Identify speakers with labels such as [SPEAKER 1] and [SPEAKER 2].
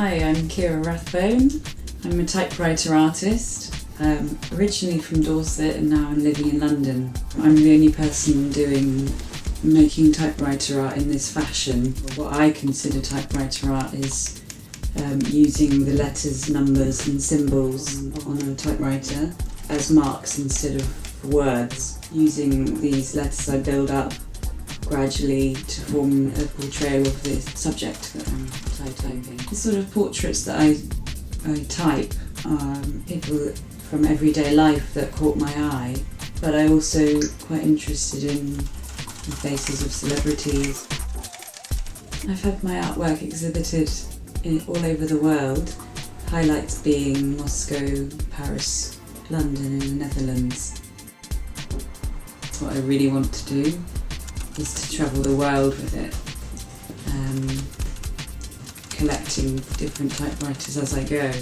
[SPEAKER 1] Hi, I'm Keira Rathbone. I'm a typewriter artist, originally from Dorset and now I'm living in London. I'm the only person making typewriter art in this fashion. What I consider typewriter art is using the letters, numbers and symbols on a typewriter as marks instead of words. Using these letters I build up gradually to form a portrayal of the subject that I'm typing. The sort of portraits that I type are people from everyday life that caught my eye, but I'm also quite interested in the faces of celebrities. I've had my artwork exhibited all over the world, highlights being Moscow, Paris, London and the Netherlands. What I really want to do is to travel the world with it, collecting different typewriters as I go.